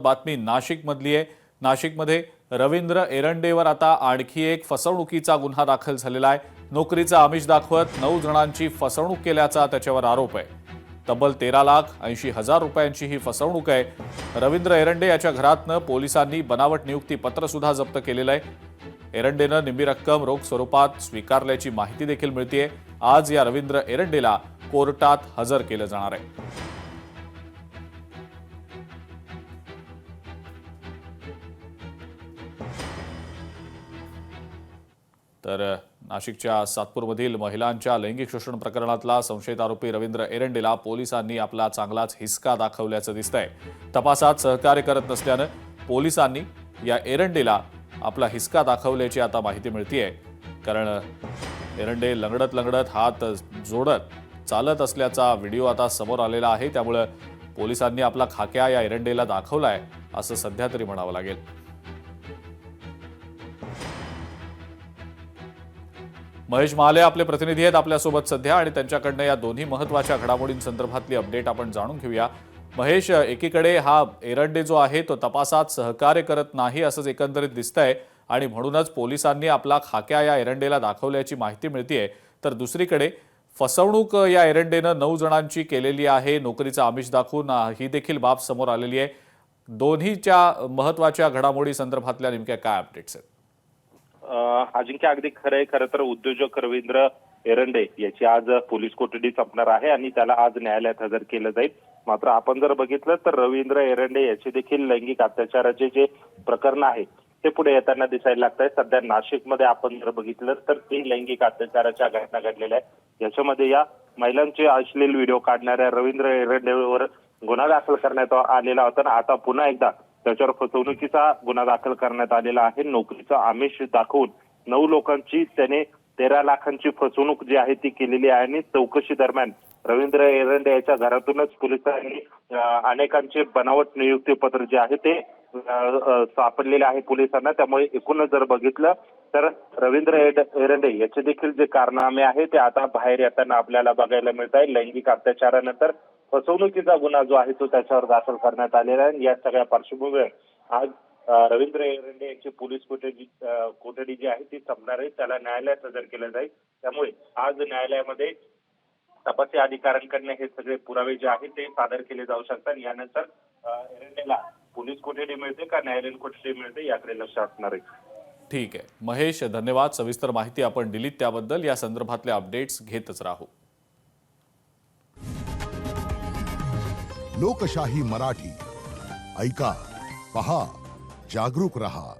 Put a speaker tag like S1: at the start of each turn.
S1: बातमी नाशिक मधली आहे। नाशिकमध्ये रवींद्र एरंडेवर आता आणखी एक फसवणुकीचा गुन्हा दाखल झालेला आहे। नोकरीचा आमिष दाखवत 9 जणांची फसवणूक केल्याचा त्याच्यावर आरोप आहे। तब्बल 13,80,000 रुपयांची ही फसवणूक आहे। रवींद्र एरंडे याच्या घरातनं पोलिसांनी बनावट नियुक्ती पत्र सुद्धा जप्त केलेलं आहे। एरंडेनं निम्मी रक्कम रोख स्वरूपात स्वीकारल्याची माहिती देखील मिळतेय। आज या रवींद्र एरंडेला कोर्टात हजर केलं जाणार आहे। तर नाशिकच्या सातपूरमधील महिलांच्या लैंगिक शोषण प्रकरणातला संशयित आरोपी रवींद्र एरंडेला पोलिसांनी आपला चांगलाच हिसका दाखवल्याचं दिसतंय। तपासात सहकार्य करत नसल्यानं पोलिसांनी या एरंडेला आपला हिसका दाखवल्याची आता माहिती मिळतेय। कारण एरंडे लंगडत हात जोडत चालत असल्याचा व्हिडिओ आता समोर आलेला आहे। त्यामुळे पोलिसांनी आपला खाक्या या एरंडेला दाखवलाय असं सध्या तरी म्हणावं लागेल। महेश महाले आपले प्रतिनिधी आहेत आपल्यासोबत सध्या आणि त्यांच्याकडनं या दोन्ही महत्त्वाच्या घडामोडींसंदर्भातली अपडेट आपण जाणून घेऊया। महेश, एकीकडे हा एरंडे जो आहे तो तपासात सहकार्य करत नाही असंच एकंदरीत दिसतंय आणि म्हणूनच पोलिसांनी आपला खाक्या या एरंडेला दाखवल्याची माहिती मिळतेय। तर दुसरीकडे फसवणूक या एरंडेनं 9 जणांची केलेली आहे, नोकरीचा आमिष दाखवून ही देखील बाब समोर आलेली आहे। दोन्हीच्या महत्त्वाच्या घडामोडी संदर्भातल्या नेमक्या काय अपडेट्स आहेत?
S2: अजिंक्य, अगदी खरंय। खरं तर उद्योजक रवींद्र एरंडे याची आज पोलीस कोठडी संपणार आहे आणि त्याला आज न्यायालयात हजर केलं जाईल। मात्र आपण जर बघितलं तर रवींद्र एरंडे याचे देखील लैंगिक अत्याचाराचे जे प्रकरण आहे ते पुढे येताना दिसायला लागत आहे। सध्या नाशिकमध्ये आपण जर बघितलं तर 3 लैंगिक अत्याचाराच्या घटना घडलेल्या आहेत। याच्यामध्ये या महिलांचे अश्लील व्हिडिओ काढणाऱ्या रवींद्र एरंडेवर गुन्हा दाखल करण्यात आलेला होता आणि आता पुन्हा एकदा त्याच्यावर फसवणुकीचा गुन्हा दाखल करण्यात आलेला आहे। नोकरीचा आमिष दाखवून 9 लोकांची त्याने 13 लाखांची फसवणूक जी आहे ती केलेली आहे आणि चौकशी दरम्यान रवींद्र एरंडे याच्या घरातूनच पोलिसांनी अनेकांचे बनावट नियुक्ती पत्र जे आहे ते सापडलेले आहे पोलिसांना। त्यामुळे एकूणच जर बघितलं तर रवींद्र एरंडे याचे देखील जे कारनामे आहे ते आता बाहेर येताना आपल्याला बघायला मिळत आहे। लैंगिक अत्याचारानंतर फसवणुकीचा गुन्हा जो आहे तो त्याच्यावर दाखल करण्यात आलेला आहे। या सगळ्या पार्श्वभूमीवर आज रवींद्र एरंडे यांची पोलीस कोठडी जी आहे ती संपणार आहे, त्याला न्यायालयात हजर केलं जाईल। त्यामुळे आज न्यायालयामध्ये तपासी अधिकाऱ्यांकडून हे सगळे पुरावे जे आहेत ते सादर केले जाऊ शकतात। यानंतर एरंडेला पोलीस कोठडी मिळते का न्यायालयीन कोठडी मिळते याकडे लक्ष असणार आहे।
S1: ठीक आहे महेश, धन्यवाद। सविस्तर माहिती आपण दिलीत त्याबद्दल। या संदर्भातले अपडेट्स घेतच राहू।
S3: लोकशाही मराठी ऐका, पहा, जागरूक रहा।